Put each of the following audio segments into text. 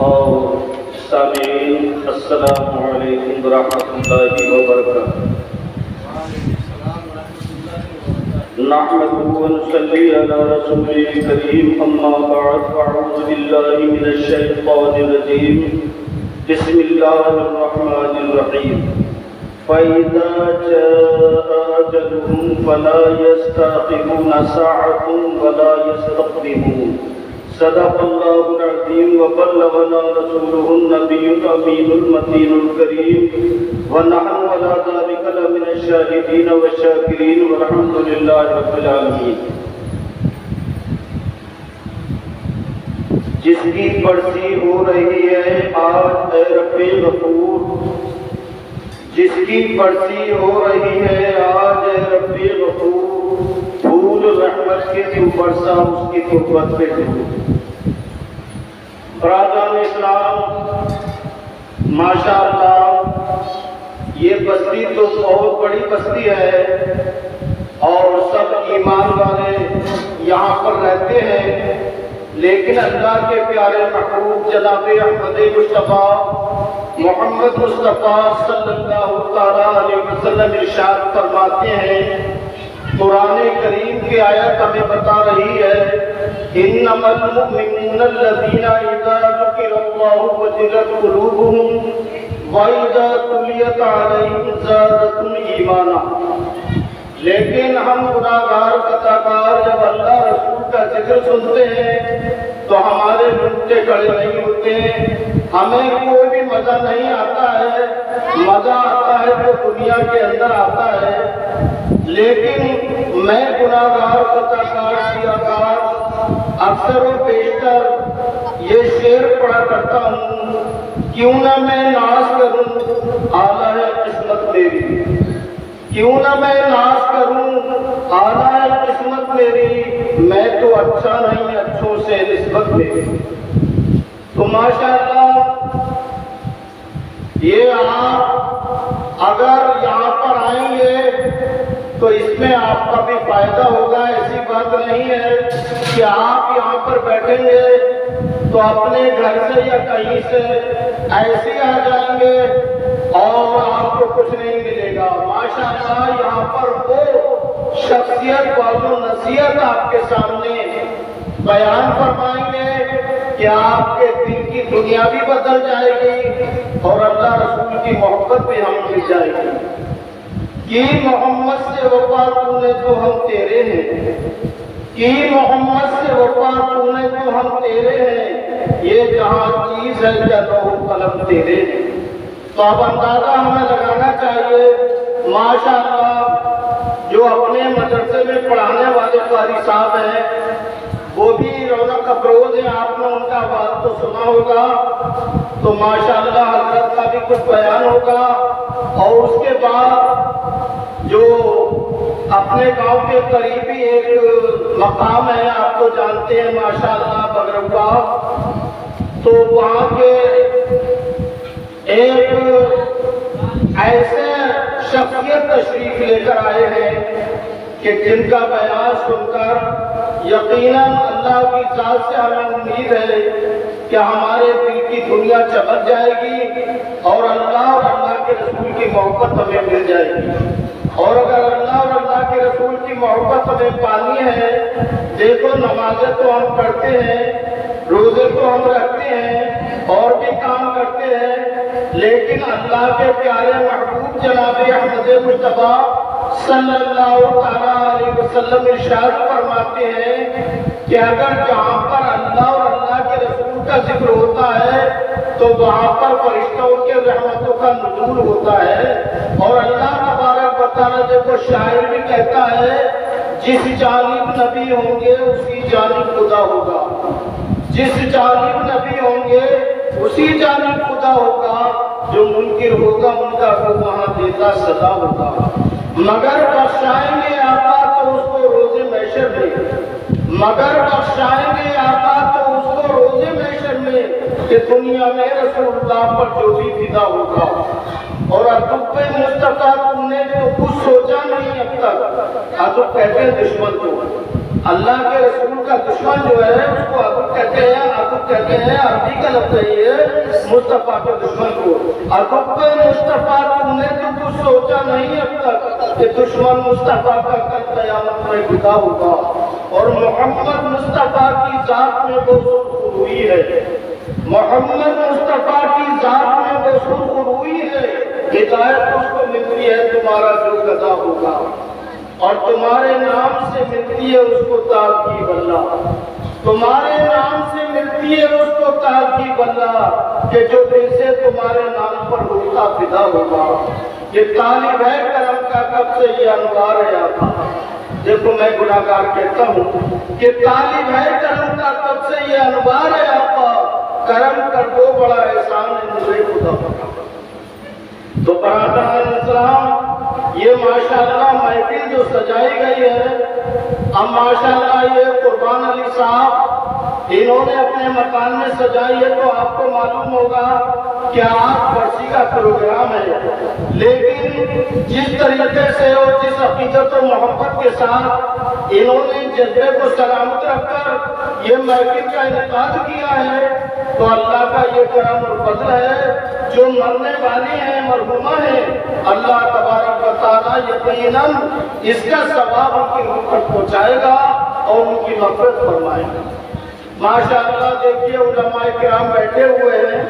اور سامعین السلام علیکم ورحمۃ اللہ وبرکاتہ۔ نحمده ونصلي على رسوله الكريم اما بعد فاعوذ بالله من الشيطان الرجيم بسم الله الرحمن الرحيم فإذا جاء أجلهم فلا يستأخرون ساعة ولا يستقدمون صدق الله العظيم وبلغنا رسوله النبي الأمين المتين الكريم ونحن على ذلك لمن الشاهدين والشاكرين والحمد لله رب العالمين۔ جس کی برسی ہو رہی ہے آج اے رب غفور، جس کی برسی ہو رہی ہے آج اے رب غفور، پھول رحمت کے تو برسا اس کی قربت پہ دو۔ برادران اسلام، ماشاءاللہ یہ بستی تو بہت بڑی بستی ہے اور سب ایمان والے یہاں پر رہتے ہیں، لیکن اللہ کے پیارے محبوب جناب احمد مصطفیٰ محمد مصطفیٰ صلی اللہ تعالیٰ علیہ وسلم ارشاد فرماتے ہیں، قرآن کریم کی آیت ہمیں بتا رہی ہے انما المؤمنون الذین اذا ذکر اللہ وجلت قلوبهم واذا تلیت علیہم زادتهم ایمانا۔ لیکن ہم گناہگار خطاکار جب اللہ رسول کا ذکر سنتے ہیں تو ہمارے رونگٹے کھڑے نہیں ہوتے، ہمیں کوئی بھی مزہ نہیں آتا ہے، مزہ آتا ہے تو دنیا کے اندر آتا ہے۔ لیکن میں گناہگار خطاکار سیاکار اکثر و بیشتر یہ شعر پڑھا کرتا ہوں، کیوں نہ میں ناز کروں اعلیٰ ہے قسمت میری، کیوں نہ میں ناز کروں اعلیٰ ہے قسمت میری، میں تو اچھا نہیں اچھوں سے نسبت میری۔ تو ماشاءاللہ یہ آپ اگر یہاں پر آئیں گے تو اس میں آپ کا بھی فائدہ ہوگا، ایسی بات نہیں ہے کہ آپ یہاں پر بیٹھیں گے تو اپنے گھر سے یا کہیں سے ایسے آ جائیں گے اور آپ کو کچھ نہیں ملے گا۔ ماشاءاللہ یہاں پر وہ شخصیت و نصیحت آپ کے سامنے بیان فرمائیں گے کہ آپ کے دل کی دنیا بھی بدل جائے گی اور اللہ رسول کی محبت بھی ہم مل جائے گی۔ کہ محمد سے وفا تو نے تو ہم تیرے ہیں، کہ محمد سے وفا تو نے تو ہم تیرے ہیں، یہ جہاں چیز ہے کیا لوح قلم تیرے ہیں۔ تو اب اندازہ ہمیں لگانا چاہیے ماشاءاللہ جو اپنے مدرسے میں پڑھانے والے قاری صاحب ہیں وہ بھی رونق افروز ہیں، آپ نے ان کا بات تو سنا ہوگا، تو ماشاءاللہ حضرت کا بھی کچھ بیان ہوگا، اور اس کے بعد جو اپنے گاؤں کے قریبی ایک مقام ہے آپ تو جانتے ہیں ماشاءاللہ بگروا، تو وہاں کے ایک ایسے شخصیت تشریف لے کر آئے ہیں کہ جن کا بیان سن کر یقیناً اللہ کی ذات سے ہمیں امید ہے کہ ہمارے دل کی دنیا چمک جائے گی اور اللہ اور اللہ کے رسول کی محبت ہمیں مل جائے گی۔ اور اگر اللہ اور اللہ کے رسول کی محبت ہمیں پانی ہے، دیکھو نمازیں تو ہم پڑھتے ہیں، روزے تو ہم رکھتے ہیں اور بھی کام کرتے ہیں، لیکن اللہ کے پیارے محبوب جناب احمد مصطفیٰ صلی اللہ علیہ وسلم ارشاد فرماتے ہیں کہ اگر جہاں پر اللہ اور اللہ کے رسول کا ذکر ہوتا ہے تو وہاں پر فرشتوں کے رحمتوں کا نزول ہوتا ہے، اور اللہ تبارک و تعالیٰ دیکھو شاعر بھی کہتا ہے جس جانب نبی ہوں گے اسی جانب خدا ہوگا، جس جانب نبی ہوں گے اسی جانب خدا ہوگا، جو منکر ہوگا ان کا وہ وہاں دیتا صدا ہوگا۔ مگر بخشائیں گے آقا تو اس کو روزے محشر میں، مگر بخشائیں گے آقا تو اس کو روزے محشر میں، کہ دنیا میں رسول اللہ پر جو بھی فدا ہوگا۔ اور ادب مصطفیٰ تم نے تو کچھ سوچا نہیں اب تک، ادب کہتے ہیں دشمن کو، اللہ کے رسول کا دشمن جو ہے اس کو عدو کہتے ہیں، عربی کا لفظ ہے مصطفیٰ کے دشمن کو۔ عدو مصطفیٰ تم نے تو کچھ سوچا نہیں اب تک کہ دشمن مصطفیٰ کا کل قیامت میں جدا ہوگا، اور محمد مصطفیٰ کی ذات میں وہ سرخروئی ہے، محمد مصطفیٰ کی ذات میں وہ سرخروئی ہے، ہدایت اس کو ملتی ہے تمہارا جو قضا ہوگا، اور تمہارے نام سے ملتی ہے اس کو تاکیب اللہ، تمہارے نام سے ملتی ہے اس کو تاکیب اللہ، کہ جو دل سے تمہارے نام پر اٹھتا فدا ہوگا۔ یہ طالب ہے کرم کا کب سے یہ انوار ہے آقا۔ دیکھو میں گناہگار کہتا ہوں کہ طالب ہے کرم کا کب سے یہ انوار ہے آقا، کرم کر دو بڑا احسان ہے مجھے خدا۔ تو برادران اسلام، یہ ماشاءاللہ محفل جو سجائی گئی ہے، اب ماشاءاللہ یہ قربان علی صاحب انہوں نے اپنے مکان میں سجائی ہے، تو آپ کو معلوم ہوگا کہ آج برسی کا پروگرام ہے، لیکن جس طریقے سے اور جس عقیدت و محبت کے ساتھ انہوں نے جذبے کو سلامت رکھ کر یہ محفل کا انعقاد کیا ہے، تو اللہ کا یہ کرم اور فضل ہے۔ جو مرنے والی ہیں، مرحومہ ہیں، اللہ تبارک و تعالیٰ یقیناً اس کا ثواب ان کی روح تک پہنچائے گا اور ان کی مغفرت فرمائے گا۔ ماشاءاللہ دیکھیے علماء کرام بیٹھے ہوئے ہیں،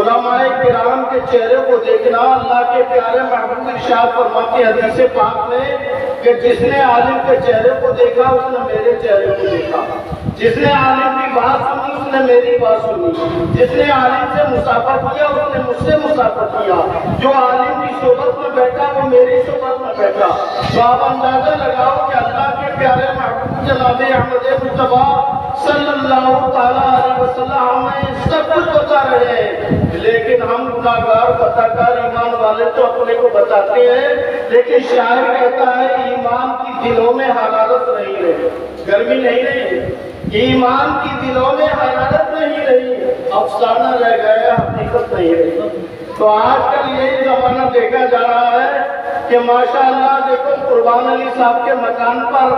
علماء کرام کے چہرے کو دیکھنا، اللہ کے پیارے محبوب ارشاد فرماتے ہیں حدیث پاک میں کہ جس نے عالم کے چہرے کو دیکھا اس نے میرے چہرے کو دیکھا، جس نے عالم کی بات سنی اس نے میری بات سنی، جس نے عالم سے مسافر کیا اس نے مجھ سے مسافر کیا، جو عالم کی صحبت میں بیٹھا وہ میری صحبت میں بیٹھا۔ تو آپ اندازہ لگاؤ کہ اللہ کے پیارے محبوب جناب احمد مصطفیٰ صلی اللہ تعالیٰ علیہ وسلم ہمیں سب کچھ بتا رہے ہیں، لیکن ہم گناہگار فتاکار ایمان والے تو اپنے کو بتاتے ہیں، لیکن شاعر کہتا ہے ایمان کی دلوں میں حرارت نہیں رہی، گرمی نہیں رہی، ایمان کی دلوں میں حرارت نہیں رہی، افسانہ رہ گیا حقیقت نہیں رہی۔ تو آج کل یہی زمانہ دیکھا جا رہا ہے کہ ماشاءاللہ دیکھو قربان علی صاحب کے مکان پر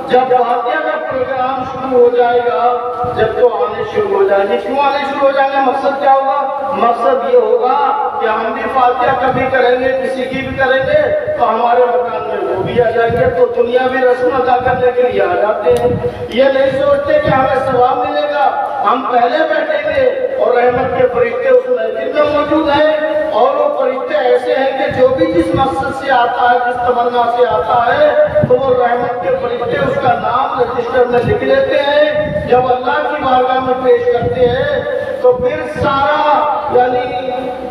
جب فاتحہ کا پروگرام شروع ہو جائے گا، جب تو آنے شروع ہو جائیں گے، کیوں آنے شروع ہو جائیں گے؟ مقصد کیا ہوگا؟ مقصد یہ ہوگا کہ ہم بھی فاتحہ کبھی کریں گے، کسی کی بھی کریں گے تو ہمارے مکان میں وہ بھی آ جائیں گے، تو دنیا بھی رسم ادا کرنے کے لیے آ جاتے ہیں۔ یہ نہیں سوچتے کہ ہمیں ثواب ملے گا، ہم پہلے بیٹھیں گے اور رحمت کے فرشتے اس محفل میں موجود ہیں، اور وہ فرشتے ایسے ہیں کہ جو بھی جس مقصد سے آتا ہے، جس تمنا سے آتا ہے، تو وہ رحمت کے فرشتے اس کا نام رجسٹر میں لکھ لیتے ہیں۔ جب اللہ کی بارگاہ میں پیش کرتے ہیں تو پھر سارا یعنی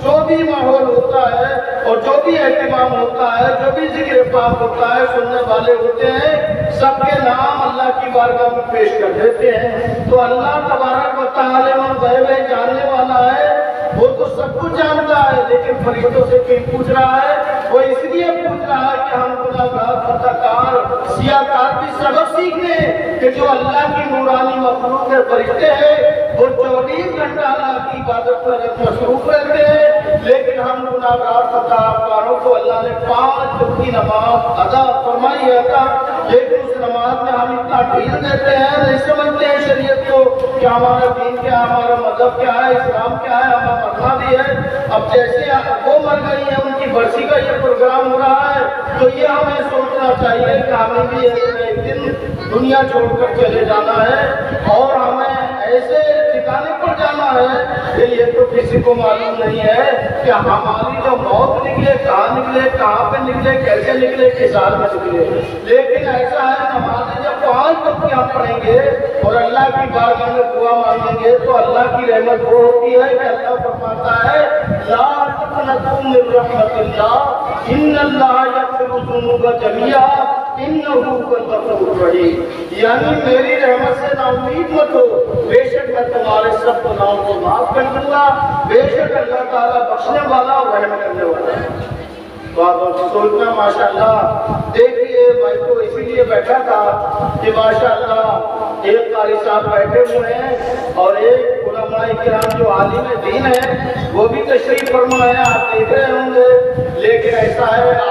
جو بھی ماحول ہوتا ہے اور جو بھی اہتمام ہوتا ہے، جو بھی ذکر پاک ہوتا ہے، سننے والے ہوتے ہیں، سب کے نام اللہ کی بارگاہ میں پیش کر دیتے ہیں۔ تو اللہ تبارک و تعالی غیب جاننے والا ہے، وہ تو سب کچھ جانتا ہے، لیکن فرشتوں سے کیوں پوچھ رہا ہے؟ وہ اس لیے پوچھ رہا ہے کہ ہم گناہگار خطاکار سیاکار بھی سبق سیکھ لیں کہ جو اللہ کی نورانی مخلوق کے فرشتے ہیں وہ 24 گھنٹہ اللہ کی عبادت میں مصروف رہتے ہیں، لیکن ہم گناہگار خطاکاروں کو اللہ نے 5 وقت کی نماز ادا فرمائی ہے، لیکن اس نماز میں ہم اتنا ڈھیل دیتے ہیں، نہیں سمجھتے ہیں شریعت کو کہ ہمارا دین کیا ہے، ہمارا مذہب کیا ہے، اسلام کیا ہے، ہمیں مرنا بھی ہے۔ اب جیسے وہ مر گئی ہیں، ان کی برسی کا یہ پروگرام ہو رہا ہے، تو یہ ہمیں سوچنا چاہیے کہ ہمیں بھی ایک دن دنیا چھوڑ کر چلے جانا ہے، اور ہمیں ایسے ٹھکانے پر جانا ہے کہ یہ تو کسی کو معلوم نہیں ہے کہ ہماری جو موت نکلے کہاں نکلے، کہاں پہ نکلے، کیسے نکلے، کس حال میں نکلے۔ لیکن ایسا ہے نمازیں جب 5 وقت ہم پڑھیں گے اور اللہ کی بارگاہ میں دعا مانگیں گے تو اللہ کی رحمت وہ ہوتی ہے کہ اللہ فرماتا ہے لا تقنطوا من رحمت اللہ ان اللہ یغفر الذنوب جميعا انہ هو الغفور الرحیم، یعنی میری رحمت سے نا امید مت ہو، بے شک میں تمہارے سب گناہوں کو معاف کر دوں گا، بے شک اللہ تعالیٰ بخشنے والا اور رحم کرنے والا ہے۔ تو آپ سوچنا ماشاءاللہ، دیکھیے میں تو اسی لیے بیٹھا تھا کہ ماشاءاللہ ایک قاری صاحب بیٹھے ہوئے ہیں اور ایک علماء کرام جو عالم دین ہیں وہ بھی تشریف فرما ہے، آپ دیکھ رہے ہوں گے، لیکن ایسا ہے